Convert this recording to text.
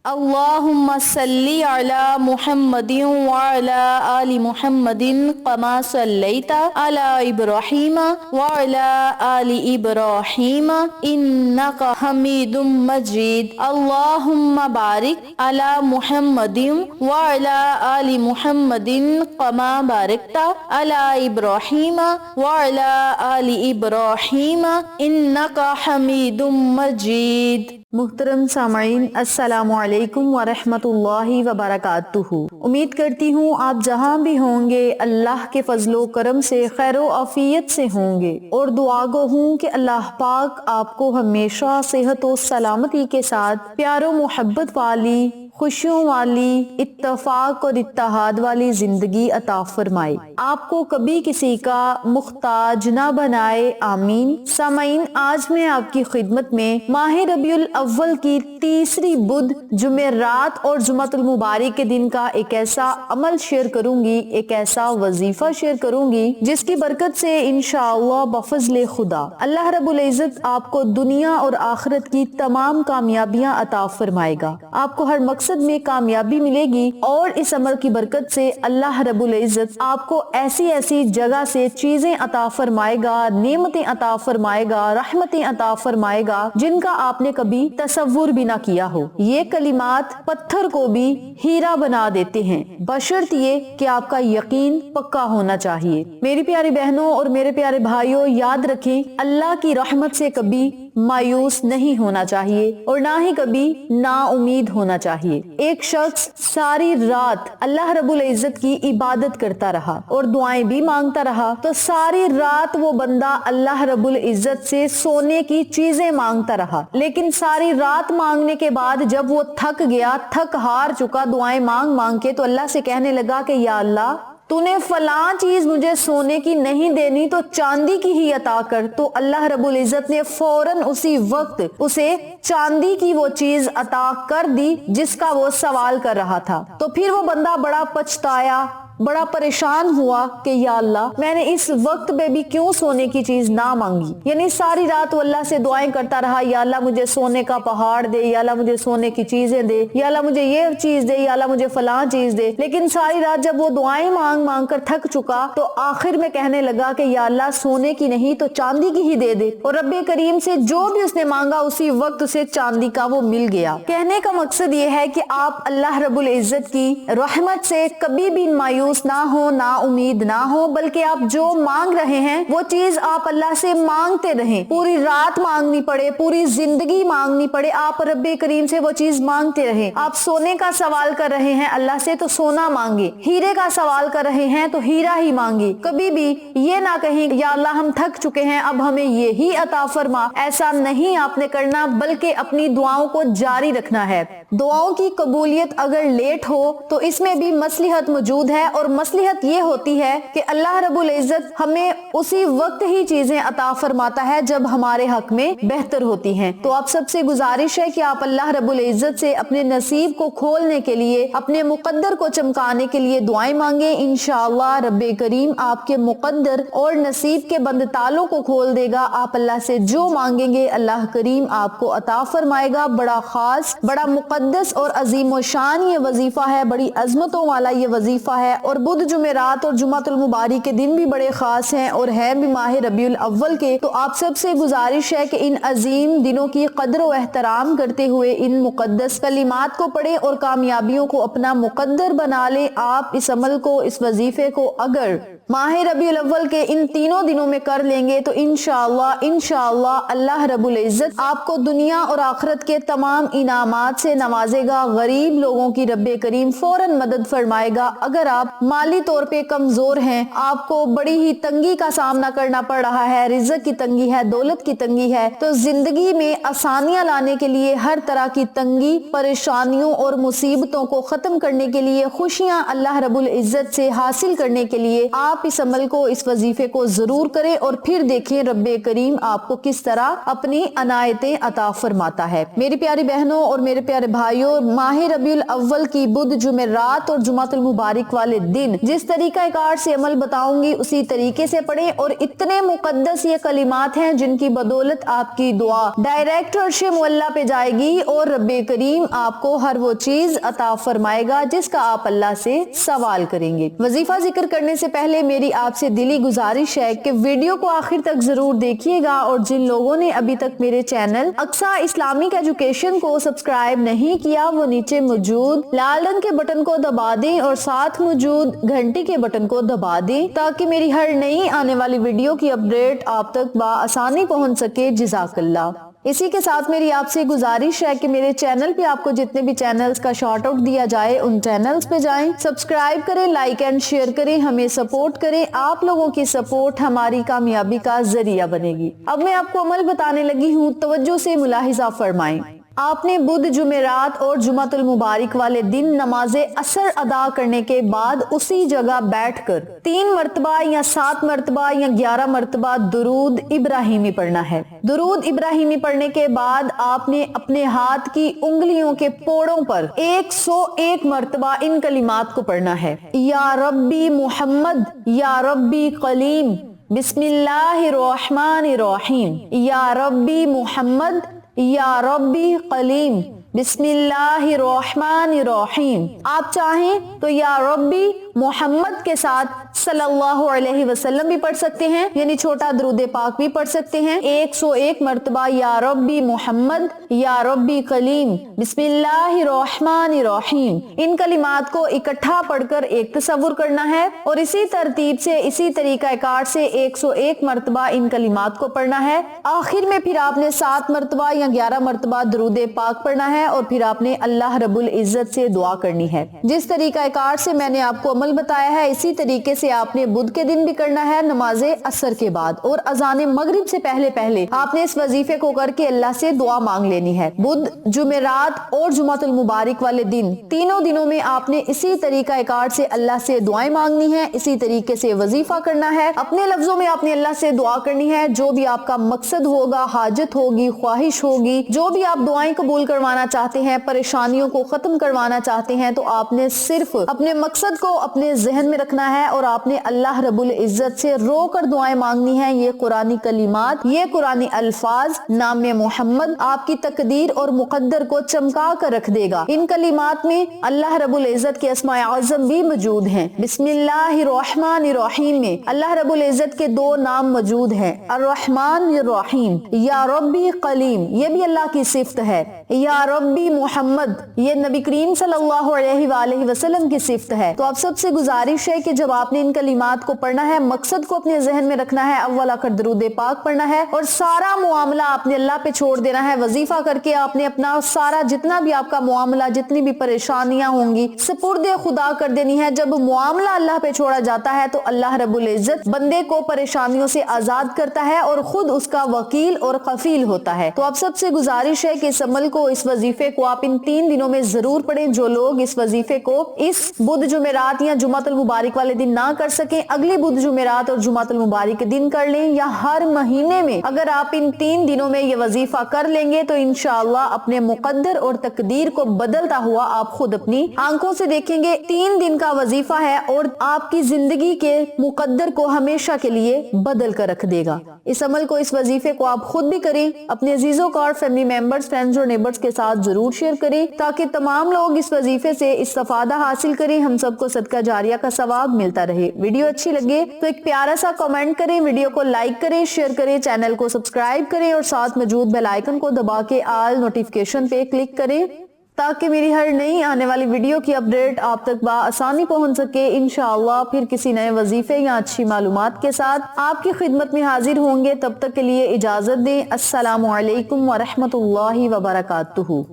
اللهم صل على محمد وعلى آل محمد كما صليت على إبراهيم وعلى آل إبراهيم إنك حميد مجيد. اللهم بارك على محمد وعلى آل محمد كما باركت على إبراهيم وعلى آل إبراهيم إنك حميد مجيد. محترم سامعین، السلام علیکم ورحمۃ اللہ وبرکاتہ۔ امید کرتی ہوں آپ جہاں بھی ہوں گے اللہ کے فضل و کرم سے خیر و عافیت سے ہوں گے، اور دعا گو ہوں کہ اللہ پاک آپ کو ہمیشہ صحت و سلامتی کے ساتھ پیار و محبت والی، خوشیوں والی، اتفاق اور اتحاد والی زندگی عطا فرمائے، آپ کو کبھی کسی کا محتاج نہ بنائے، آمین۔ سامعین، آج میں آپ کی خدمت میں ماہ ربیع الاول کی تیسری بدھ، جمعرات اور جمعۃ المبارک کے دن کا ایک ایسا عمل شیئر کروں گی، ایک ایسا وظیفہ شیئر کروں گی جس کی برکت سے انشاءاللہ بفضل خدا اللہ رب العزت آپ کو دنیا اور آخرت کی تمام کامیابیاں عطا فرمائے گا، آپ کو ہر مقصد میں کامیابی ملے گی، اور اس عمل کی برکت سے اللہ رب العزت آپ کو ایسی ایسی جگہ سے چیزیں عطا فرمائے گا، نعمتیں عطا فرمائے گا، رحمتیں عطا فرمائے گا جن کا آپ نے کبھی تصور بھی نہ کیا ہو۔ یہ کلمات پتھر کو بھی ہیرا بنا دیتے ہیں، بشرط یہ کہ آپ کا یقین پکا ہونا چاہیے۔ میری پیاری بہنوں اور میرے پیارے بھائیوں، یاد رکھیں اللہ کی رحمت سے کبھی مایوس نہیں ہونا چاہیے، اور نہ ہی کبھی نا امید ہونا چاہیے۔ ایک شخص ساری رات اللہ رب العزت کی عبادت کرتا رہا اور دعائیں بھی مانگتا رہا، تو ساری رات وہ بندہ اللہ رب العزت سے سونے کی چیزیں مانگتا رہا، لیکن ساری رات مانگنے کے بعد جب وہ تھک گیا، تھک ہار چکا دعائیں مانگ مانگ کے، تو اللہ سے کہنے لگا کہ یا اللہ، تو نے فلاں چیز مجھے سونے کی نہیں دینی تو چاندی کی ہی عطا کر۔ تو اللہ رب العزت نے فوراً اسی وقت اسے چاندی کی وہ چیز عطا کر دی جس کا وہ سوال کر رہا تھا۔ تو پھر وہ بندہ بڑا پچھتایا، بڑا پریشان ہوا کہ یا اللہ، میں نے اس وقت پہ بھی کیوں سونے کی چیز نہ مانگی؟ یعنی ساری رات وہ اللہ سے دعائیں کرتا رہا، یا اللہ مجھے سونے کا پہاڑ دے، یا اللہ مجھے سونے کی چیزیں دے، یا اللہ مجھے یہ چیز دے، یا اللہ مجھے فلاں چیز دے، لیکن ساری رات جب وہ دعائیں مانگ مانگ کر تھک چکا تو آخر میں کہنے لگا کہ یا اللہ، سونے کی نہیں تو چاندی کی ہی دے دے، اور رب کریم سے جو بھی اس نے مانگا اسی وقت اسے چاندی کا وہ مل گیا۔ کہنے کا مقصد یہ ہے کہ آپ اللہ رب العزت کی رحمت سے کبھی بھی مایوس نہ ہو، نا امید نہ ہو، بلکہ آپ جو مانگ رہے ہیں وہ چیز آپ اللہ سے مانگتے رہیں، پوری رات مانگنی پڑے، پوری زندگی مانگنی پڑے، آپ رب کریم سے وہ چیز مانگتے رہیں۔ آپ سونے کا سوال کر رہے ہیں اللہ سے تو سونا مانگے، ہیرے کا سوال کر رہے ہیں تو ہیرا ہی مانگے، کبھی بھی یہ نہ کہیں یا اللہ ہم تھک چکے ہیں اب ہمیں یہی عطا فرما، ایسا نہیں آپ نے کرنا، بلکہ اپنی دعاؤں کو جاری رکھنا ہے۔ دعاؤں کی قبولیت اگر لیٹ ہو تو اس میں بھی مصلحت موجود ہے، اور مصلحت یہ ہوتی ہے کہ اللہ رب العزت ہمیں اسی وقت ہی چیزیں عطا فرماتا ہے جب ہمارے حق میں بہتر ہوتی ہیں۔ تو آپ سب سے گزارش ہے کہ آپ اللہ رب العزت سے اپنے نصیب کو کھولنے کے لیے، اپنے مقدر کو چمکانے کے لیے دعائیں مانگیں، انشاءاللہ رب کریم آپ کے مقدر اور نصیب کے بند تالوں کو کھول دے گا۔ آپ اللہ سے جو مانگیں گے اللہ کریم آپ کو عطا فرمائے گا۔ بڑا خاص، بڑا مقدس اور عظیم و شان یہ وظیفہ ہے، بڑی عظمتوں والا یہ وظیفہ ہے، اور بدھ، جمعرات اور جمعۃ المبارک کے دن بھی بڑے خاص ہیں اور ہیں بھی ماہ ربیع الاول کے۔ تو آپ سب سے گزارش ہے کہ ان عظیم دنوں کی قدر و احترام کرتے ہوئے ان مقدس کلمات کو پڑھیں اور کامیابیوں کو اپنا مقدر بنا لیں۔ آپ اس عمل کو، اس وظیفے کو اگر ماہ ربیع الاول کے ان تینوں دنوں میں کر لیں گے تو انشاءاللہ اللہ رب العزت آپ کو دنیا اور آخرت کے تمام انعامات سے نوازے گا۔ غریب لوگوں کی رب کریم فوراً مدد فرمائے گا۔ اگر آپ مالی طور پہ کمزور ہیں، آپ کو بڑی ہی تنگی کا سامنا کرنا پڑ رہا ہے، رزق کی تنگی ہے، دولت کی تنگی ہے، تو زندگی میں آسانیاں لانے کے لیے، ہر طرح کی تنگی، پریشانیوں اور مصیبتوں کو ختم کرنے کے لیے، خوشیاں اللہ رب العزت سے حاصل کرنے کے لیے آپ اس عمل کو، اس وظیفے کو ضرور کریں، اور پھر دیکھیں رب کریم آپ کو کس طرح اپنی عنایتیں عطا فرماتا ہے۔ میری پیاری بہنوں اور میرے پیارے بھائیوں، ماہ ربیع الاول کی بدھ، جمعرات اور جمعۃ المبارک والے दिन। जिस तरीका कार से अमल बताऊंगी उसी तरीके से पढ़ें और इतने मुकद्दस ये कलिमात हैं जिनकी बदौलत आपकी दुआ डायरेक्ट अर्श मुअल्ला पे जाएगी और रब्बे करीम आपको हर वो चीज अता फरमाएगा जिसका आप अल्लाह से सवाल करेंगे। वजीफा जिक्र करने से पहले मेरी आपसे दिली गुजारिश है कि वीडियो को आखिर तक जरूर देखिएगा और जिन लोगों ने अभी तक मेरे चैनल अक्सा इस्लामिक एजुकेशन को सब्सक्राइब नहीं किया वो नीचे मौजूद लाल रंग के बटन को दबा दें और साथ मौजूद घंटी के बटन को दबा दें ताकि मेरी हर नई आने वाली वीडियो की अपडेट आप तक आसानी पहुंच सके। जज़ाकल्लाह। इसी के साथ मेरी आपसे गुजारिश है कि मेरे चैनल पे आपको जितने भी चैनल्स का शॉर्ट आउट दिया जाए उन चैनल्स पे जाएं, सब्सक्राइब करें, लाइक एंड शेयर करें, हमें सपोर्ट करें। आप लोगों की सपोर्ट हमारी कामयाबी का जरिया बनेगी। अब मैं आपको अमल बताने लगी हूँ, तवज्जो से मुलाहिजा फरमाएं। आपने बुध, जुमेरात और जुमातुल मुबारक वाले दिन नमाज़े असर अदा करने के बाद उसी जगह बैठकर 3 मरतबा या 7 मरतबा या 11 मरतबा दुरूद इब्राहिमी पढ़ना है। दुरूद इब्राहिमी पढ़ने के बाद आपने अपने हाथ की उंगलियों के पोड़ों पर 101 मरतबा इन कलिमात को पढ़ना है। या रब्बी मुहम्मद, या रब्बी कलीम, बिस्मिल्लाहिर्रहमानिर्रहीम। या रब्बी मुहम्मद, या रब्बी कलीम, बिस्मिल्लाहिर्रहमानिर्रहीम। आप चाहें तो या रब्बी मोहम्मद के साथ सल्लल्लाहु अलैहि वसल्लम भी पढ़ सकते हैं, यानी छोटा दरूद पाक भी पढ़ सकते हैं। 101 मरतबा या रब्बी मोहम्मद, या रब्बी कलीम, बिस्मिल्लाहिर्रहमानिर्रहीम। इन कलिमात को इकट्ठा पढ़कर एक तसव्वुर करना है और इसी तरतीब से इसी तरीका कार से 101 मरतबा इन कलिमात को पढ़ना है। आखिर में फिर आपने 7 मरतबा या 11 मरतबा दरूद पाक पढ़ना है और फिर आपने अल्लाह रब्बुल इज्जत से दुआ करनी है। जिस तरीका कार से मैंने आपको अमल बताया है इसी तरीके से आपने बुध के दिन भी करना है, नमाजे असर के बाद और अजान मगरिब से पहले पहले आपने इस वजीफे को करके अल्लाह से दुआ मांग लेनी है। बुध, जुमेरात और जुमातुल मुबारक वाले दिन, तीनों दिनों में आपने इसी तरीका कार से अल्लाह से दुआएं मांगनी है, इसी तरीके से वजीफा करना है। अपने लफ्जों में आपने अल्लाह से दुआ करनी है। जो भी आपका मकसद होगा, हाजत होगी, ख्वाहिश होगी, जो भी आप दुआएं कबूल करवाना चाहते हैं, परेशानियों को खत्म करवाना चाहते हैं, तो आपने सिर्फ अपने मकसद को अपने जहन में रखना है और आपने अल्लाह रब्बुल इज्जत से रो कर दुआएं मांगनी है। ये कुरानी कलिमात, ये कुरानी अल्फाज नाम मोहम्मद आपकी तकदीर और मुकद्दर को चमका कर रख देगा। इन कलिमात में अल्लाह रब्बुल इज्जत के अस्माए आज़म भी मौजूद हैं। बिस्मिल्लाहिर्रहमानिर्रहीम में अल्लाह रब्बुल इज्जत के 2 नाम मौजूद हैं, अर्रहमानिर्रहीम। या रब्बी कलीम, ये भी अल्लाह की सिफ्त है। या रब्बी मुहम्मद, ये नबी करीम सल्लल्लाहु अलैहि वसल्लम की सिफ्त है। तो आप सबसे गुजारिश है कि जब आपने इन कलिमात को पढ़ना है, मकसद को अपने जहन में रखना है, अव्वल आखिर दरूद पाक पढ़ना है और सारा मुआमला आपने अल्लाह पे छोड़ देना है। वजीफा करके आपने अपना सारा जितना भी आपका मुआमला, जितनी भी परेशानियां होंगी, सुपुर्दे खुदा कर देनी है। जब मुआमला अल्लाह पे छोड़ा जाता है तो अल्लाह रब्बुल इज्जत बंदे को परेशानियों से आजाद करता है और खुद उसका वकील और कफील होता है। तो आप सबसे गुजारिश है कि इस अमल को, इस वजीफे को आप इन 3 दिनों में जरूर पढ़ें। जो लोग इस वजीफे को इस बुध, जुमेरात या जुमातुल मुबारक वाले दिन ना कर सके, अगले बुध, जुमेरात और जुमातुल मुबारक के दिन कर लें, या हर महीने में अगर आप इन 3 दिनों में ये वजीफा कर लेंगे तो इंशाअल्लाह अपने मुकद्दर और तकदीर को बदलता हुआ आप खुद अपनी आंखों से देखेंगे। 3 दिन का वजीफा है और आपकी जिंदगी के मुकद्दर को हमेशा के लिए बदल कर रख देगा। इस अमल को, इस वजीफे को आप खुद भी करें, अपने अजीजों का और फैमिली मेंबर्स, फ्रेंड्स और नेबर्स के साथ जरूर शेयर करें ताकि तमाम लोग इस वजीफे से इस्तेफादा हासिल करें, हम सबको सदका जारिया का सवाब मिलता रहे। वीडियो अच्छी लगे तो एक प्यारा सा कमेंट करें, वीडियो को लाइक करें, शेयर करें, चैनल को सब्सक्राइब करें और साथ मौजूद बेल आइकन को दबा के ऑल नोटिफिकेशन पे क्लिक करें ताकि मेरी हर नई आने वाली वीडियो की अपडेट आप तक आसानी पहुंच सके। इंशाअल्लाह फिर किसी नए वजीफे या अच्छी मालूमात के साथ आपकी खिदमत में हाजिर होंगे। तब तक के लिए इजाजत दें। अस्सलामु अलैकुम व रहमतुल्लाहि व बरकातुहू।